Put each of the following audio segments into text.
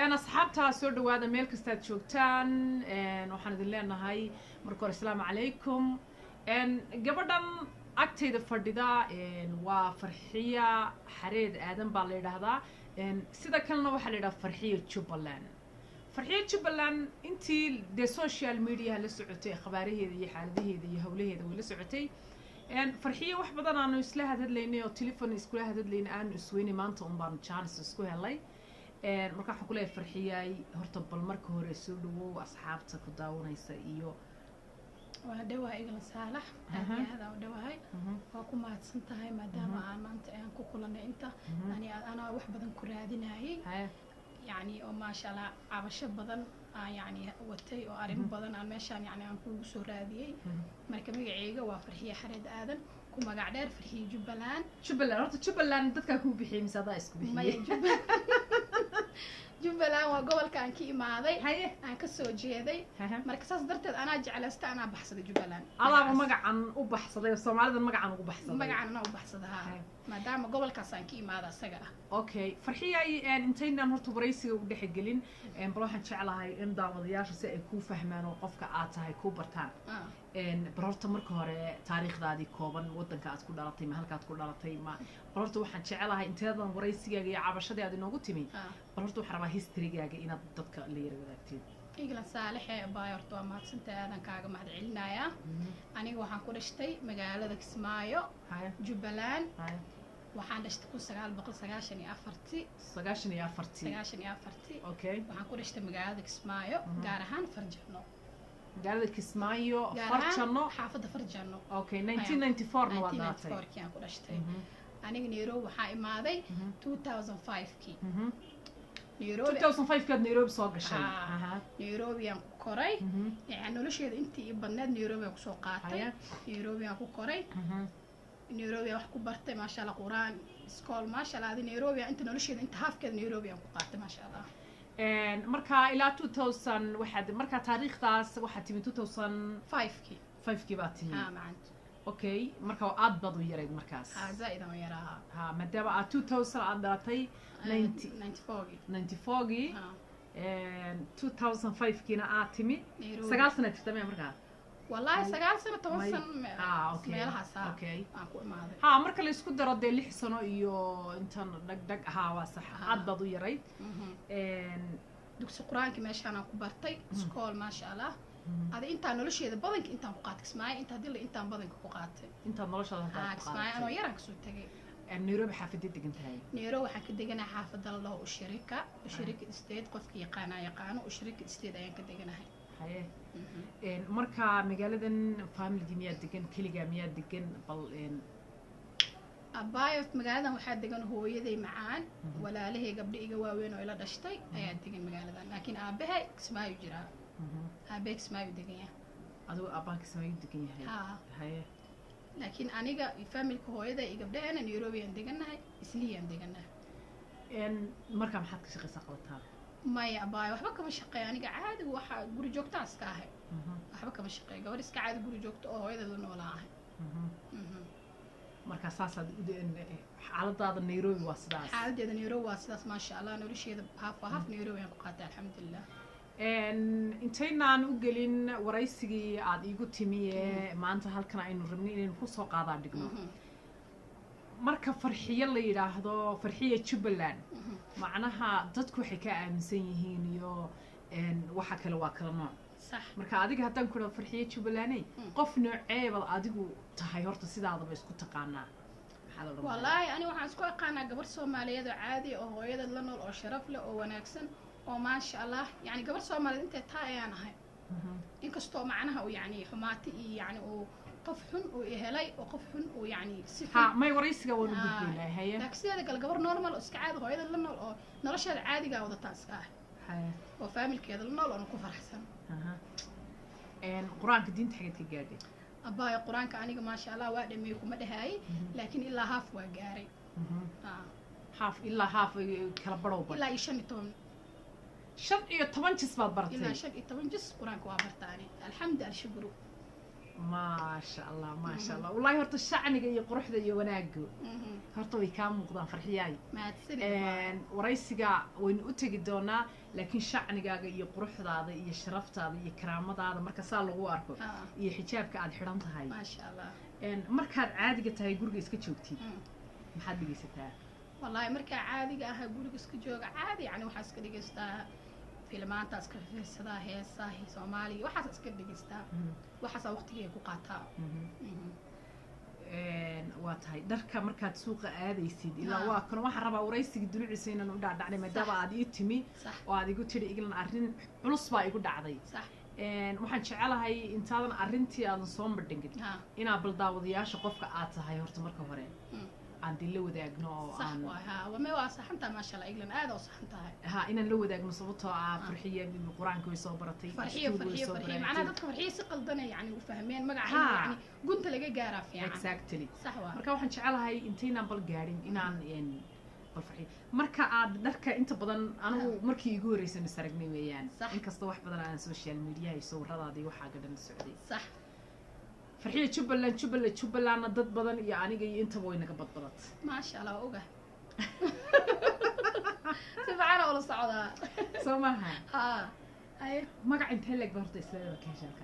أنا أصحابتها سود وهذا ميل كستات شوكتان وحنا دلنا هاي مركور السلام عليكم قبل أكتيد فرددا وفرحية حريد آدم بالليل هذا سيدا كلنا وحنا فرحية جبلان فرحية جبلان أنتي دي سوشيال ميديا لسعتي خباريه ذي حالده ذي هوله ذي لسعتي فرحية واحد بدنا أنه يسلها هذا ليني والتليفون يسكلها هذا لين أنا سويني ما أنت أمبارح شانس يسكلها لي marka waxa ku leeyahay farxiyay horta bal marka hore soo dhawow asxaabta ku daawanaysa iyo waa dhawaa igala saalax hada dhawahay waa ku mahadsan tahay maadaama aan maanta aan ku kulanay inta ana wax badan ku raadinayay yani oo ma sha Allah cabasho badan yani watay oo arin badan aan meeshaan yani aan ku soo raadiyay marka magacayga waa farxiye xareed aadan ku magac dheer farxiye jubbaland horta jubbaland dadka ku bixiyay misada isku bixiyay jubbaland waa gobolka aan ka imaaday aan ka soo jeeday marka saas darteed ana jeclaysta ana baxsaday jubbaland alaaba magacan u baxsaday Soomaalida magacan ugu baxsaday magacana u baxsaday maadaama gobolkaas aan ka imaaday asaga okay farxiyay intaynaan horta waraysiga u dhaxgelin bal waxaan jeclahay in daawadayaasha si ay ku fahmaan oo qofka aad tahay ku bartaan barorta marka hore taariikhdaadii kooban wadanka aad ku dhalatay ma halka aad ku dhalatay ma barorta waxaan jeclahay inteedan waraysigaaga iyo cabashadii aad inoogu timi barorta waxaan rabaa historygaaga inaad dadka la yar wadaagtid igla saalaxe baayorto waa mahadsantahay aadan kaaga mahad celinaya aniga waxaan ku dhashtay magaalada Kismaayo Jubbaland waxaan dhashtay 1994 okay waxaan ku dhashtay magaalada Kismaayo gaar ahaan Farjano magaalada Kismaayo Farjano xaafadda Farjano okay 1994 na wadaatay 1994 kii aan ku dhashtay aniga Nairobi waxaa imaaday 2005 kii Nairobi 2005 kad Nairobi soo gashay Nairobi aan ku koray yani nolosheeda intii badneed Nairobi aan ku soo qaatay Nairobi aan ku koray Nairobi wax ku bartay ma sha Allah Quraan school ma sha Allah Nairobi inta nolosheeda inta halfkeed Nairobi aan ku qaatay ma sha Allah marka ilaa 2000 waxaad marka taariikhdaas waxaad timi 2005 kii baad timi maanta okay marka aad bad u yareed markaas zaid aan yaraa maadaama aad 2000 aad dhalatay 94 2005 kiina aad timi 9 sano tirtamay markaa wallahi 9 sano 10 sano meelahaas aan ku imaaday marka la isku daro 6 sano iyo intan dhag waa sax aad bad u yareed dugsi quraanka meeshaan aan ku bartay school ma sha Allah هذا أنت نولشية بدنك أنت مقاطع اسمعي أنت هذي اللي أنت بدنك مقاطع أنت نولش هذا اسمعي أنا وياك سويت تجي نيروبي حافظتك أنت هاي نيروبي حكدجنا حافظ الله وشركة استيد قفك يقانو وشركة استيد أيام كدجنا هاي مركا مجالدن فاميلي جميع دجن كل جميع دجن بل أبايو في مجالدن واحد دجن هو يدي معان ولا له قبل إجواوين ولا دشتي أيام دجن مجالدن لكن أبيها اسمعي يجرا أبيك ما يدقيه أدو أباك ما يدقيه هاي لكن أنا جا يفهم الكهوية ده يقبل أنا نيروبي عندنا إسلية عندنا إن مركب حد كشقي سقطها ما يباي وحبك مش شقي أنا قاعد وواحد جوري جوكت أسكاه وحبك مش شقي قبل إسكعاد جوري جوكت هو هذا لونه ولا مركب أساسا على ضاد النيروبي واسداس حالة النيروبي واسداس ما شاء الله نوري شيء هاف نيروبي قاتل الحمد لله intaynaan u gelin waraysigii aad iigu timi maanta halkan aynu rabnay inaynu ku soo qaadaan dhigno marka farxiye la yiraahdo farxiye Jubbaland macnaha dadku waxay ka aaminsan yihiin iyo waxa kale waa kala nooc sax marka adiga haddaan ku dhaho farxiye Jubbaland qof nooceeba adigu tahay horta sidaadaba isku taqaanaa wallahi ani waxaan isku aqaanaa gabar Soomaaliyeed oo caadi oo hooyadeed la nool oo sharaf leh oo wanaagsan وما شاء الله يعني قبل سومالي انت تاي انا هاي ان كستو معناها ويعني حماتي يعني وقفحن ويهلي وقفحن ويعني ها ما يوريسغا ونو غدبينا هي لكن سيده قال قبر نورمال اسك عاد هويدا لا نول او نولشada caadiga wadataa iska ah hay oo familkeeda la nool oo ku farxsan quraanka diinta xigad ka gaadhay abaa quraanka aniga ma sha Allah waa dhameey kuma dhahay laakiin ilaa haaf waa gaaray haaf ilaa haaf kala barow ilaa 15 شن iyo 10 jis baad bartay ilaa 15 jis quraanka waa bartaani alxamdu alshukru ما شاء الله ما شاء الله والله هرت الشعنقة يقرح ذا يوناجو هرت ويكام مقدام فرحياي ما تسني ورئيسك وين أتجدونا لكن شعنقة يقرح ذا يشرفت هذا يكرامة هذا مركز صار له أركو يحجابك على الحرام هاي ما شاء الله مركز عادي قلت هاي جورج إسكتشوتي محد بيجيستها والله مركز عادي قاها جورج إسكتشوج عادي يعني وحاسك دقيستا فيلمان تاسك في الصدا هي صاحي سومالي وحاسك دقيستا وحاسة وقتي يكون قاطع واتهاي دركا مركز سوق عادي يسيد إلا واكن واحد ربع ورئيسك دلوع سينا نودع دعني مدابا عادي تمي وعادي قلت لي إقلن أرين علص بقى يقول دعدي صح waxaan jecelahay intaadan arrintii aadan soo madhingin inaa baldaawadayaasha qofka aad tahay horta marka hore aan dil la wadaagno oo aan wama waa saxanta ma sha Allah iglan aad oo saxantahay inaan la wadaagno sababtoo ah farxiye quraanka way soo baratay farxiye macna dadka farxiye si qaldan yani u fahmeen magaca yani gunta laga gaaraa fiican exactly sax waa marka waxaan jecelahay intaynaan bal gaarin inaan farxiye marka aad dharka inta badan anigu markii igu horeysay masaragnay weeyaan in kasta wax badan aan social media ay soo radaadii waxa gadan socday sax farxiye Jubbaland dad badan iyo aniga iyo inta way naga badbadat ma sha Allah oga سبحان الله صعدا سماها أي مقع أنت هلك برضه إسلام كهشلك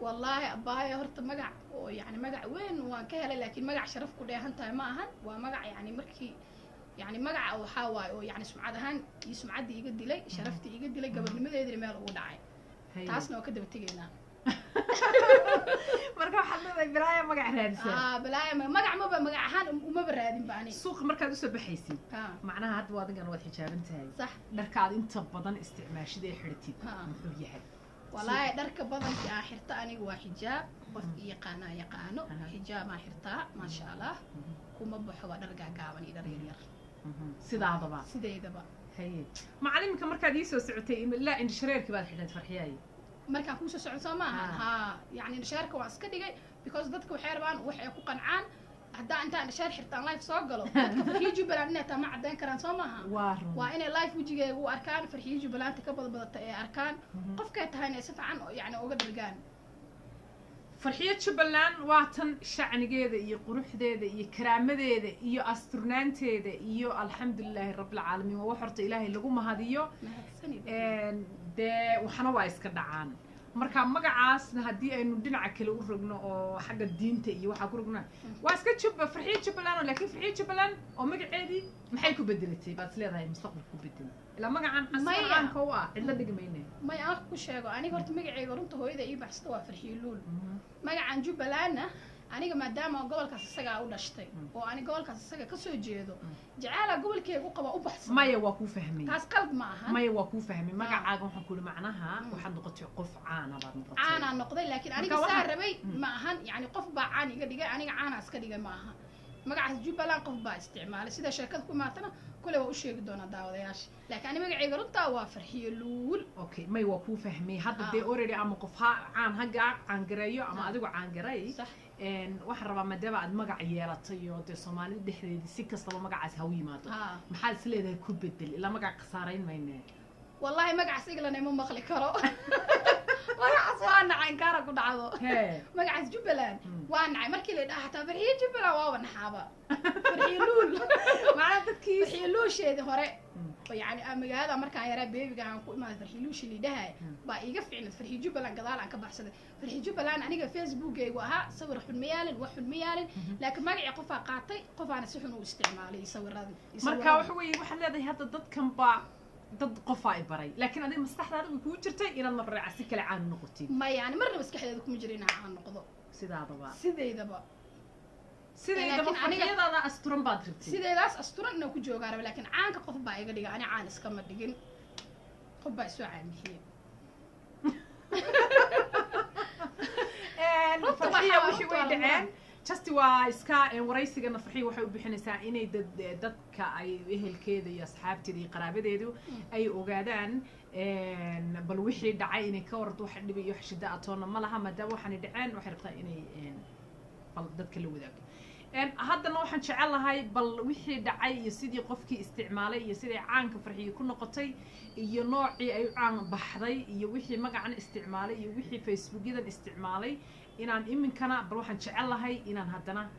والله أبايا هرت مقع يعني مقع وين وكهلا لكن مقع شرف كله هنتا ما هن ومقع يعني مركي يعني مقع أو حواي أو يعني سمعتهن يسمعدي يقدي لي شرفتي يقدي لي قبل ما يدري ما له داعي تاسنا وكده بتجينا marka waxa leedahay bilaaya magac raadsan bilaaya magac ma ba magac ahaan uma baraadin baani suuq markaad u soo baxaysid macnaha had waadigan wad xijaaban tahay sax dharkaad inta badan isticmaashid ee xirtid muxuu yahay wallahi dharka badanka aan xirta aniga waa xijaab qof yaqaano xijaab ma xirta ma sha Allah kuma baxo waa dhar gaaban iyo dhar yar sidaadaba haye macallimka markaad ii soo socotay ilaa in shareerkii baad xidhay farxiyay markaan ku soo socdo ma يعني شارك واسكا دغاي because dadku waxay rabaan wax ay ku qancaan hadda inta shaar xirtaan live soo galo dadka farxiyo Jubbaland inta ma cadeyn karaan soo maaha waa inay live wajigeega u arkaan farxiyo Jubbaland ka badbadata ay arkaan qofka tahayna si fiican yani uga dalgaan farxiyo Jubbaland waa tan shacnigeeda iyo quruxdeeda iyo karaamadeeda iyo asturnaanteeda iyo alxamdulillah rabbil caalamiin waa horta ilaahay lagu mahadiyo waxana waa iska dhacaan marka magacaasna hadii aynu dhinaca kale u rogno oo xagga diinta iyo waxa ku rogna waa iska farxiyo Jubbaland laakiin farxiyo Jubbaland oo magaceedii maxay ku bedelatay baad leedahay mustaqbalka ku bedel ila magacan asmaan ka waa cidla dhigmayne may aan ku sheego aniga horta magacayga runta hooyada ii baxsada waa farxiyo luul magacan Jubbaland aniga maadaama gobolkaas isaga u dhashtay oo aniga gobolkaas isaga ka soo jeedo jacaala gobolkeegu qaba u baxsan maya waa ku fahmay taas qalb ma aha maya waa ku fahmay magacaaga waxaan ku macnaha waxaad noqotay qof caan ah baad noqotay caan noqday laakiin aniga saa rabay ma ahan yani qof baa caan iga dhigay aniga caan iska dhigay ma aha magacaas Jubbaland qof baa isticmaalay sida sheekad ku maatana kule waa u sheegi doonaa daawadayaasha laakiin aniga magacayga runta waa farxiyo luul okay may waa ku fahmay hadda de already ama qof caan haga caan gareeyo ama adigu caan garay waxaan rabaa maadaama aad magac yeelatay oo de Soomaaliya dhexdeedii si kastaba magacaas ha u yimaado maxaad is leedahay ku bedel ila magac qasaarayn maynee wallahi magacaas iglan ma maqli karo magacaas waa nacay kaara ku dhacdo magacaas Jubbaland waa nacay markii la dhaxata farxiyo Jubbaland waa wanaxaba farxiyo luul macna dadkii farxiyo luusheedii hore يعني magaalada markaan yaraa beebiga aan ku imaad farxiyo luushi liidahay baa iga fiicnad farxiyo Jubbaland gadaal aan ka baxsaday farxiyo Jubbaland aniga Facebook-aygu aha sawir xulmiyaalin wax xulmiyaalin laakiin magaci qof qaatay qof aan si xun u isticmaalay sawirada marka wax weey waxa leedahay hadda dadkan ba dad qof ay baray laakiin adiga maskaxdaada ku jirtay inaad marraa si kale aan noqotid ma yani marna maskaxdeeda kuma jirin aan noqdo sidaadaba sideedaba farxiyadaada asturan baad rabtay sideedaas asturan inaan ku joogaa raba laakiin caanka qof baa iga dhiga ani caan iska ma dhigin qof baa soo caamiyay farxiyo wixii way dhaceen just waa iska waraysigana farxiyo waxay u bixinaysaa inay dadka ay ehelkeeda iyo asxaabteeda iyo qaraabadeedu ay ogaadaan bal wixii dhacay inay ka warto wax dhib iyo shida atoona ma laha maadaama waxaan dhaceen waxay rabtaa inay bal dadka la wadaago haddana waxaan jecelahay bal wixii dhacay iyo sidii qofkii isticmaalay iyo sidii caanka farxiyo ku noqotay iyo noocii ay u caan baxday iyo wixii magacan isticmaalay iyo wixii facebookyadan isticmaalay inaan iminkana bal waxaan jecelahay inaan haddana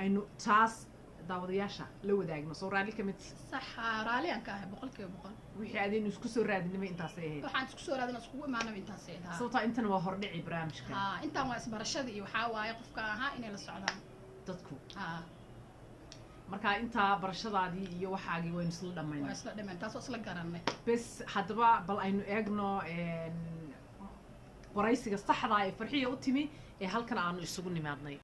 aynu taas daawadayaasha la wadaagno soo raali ka mid صح رالي أنك بقولك بقول wixii adaynu isku soo raadinay intaasay ahayd waxaan isku soo raadinay isku imaanay intaasay ahayd sababta intana waa hordhici barnaamijka intaan waa isbarashada iyo waxa waaye qofka ahaa inay la socdaan dadku marka intaa barashadaadii iyo waxaagii waynu isla dhammaynay waa isla dhammayn taas oo isla garanay bes haddaba bal aynu eegno waraysiga saxda ee farxiya u timi ee halkan aanu isugu nimaadnay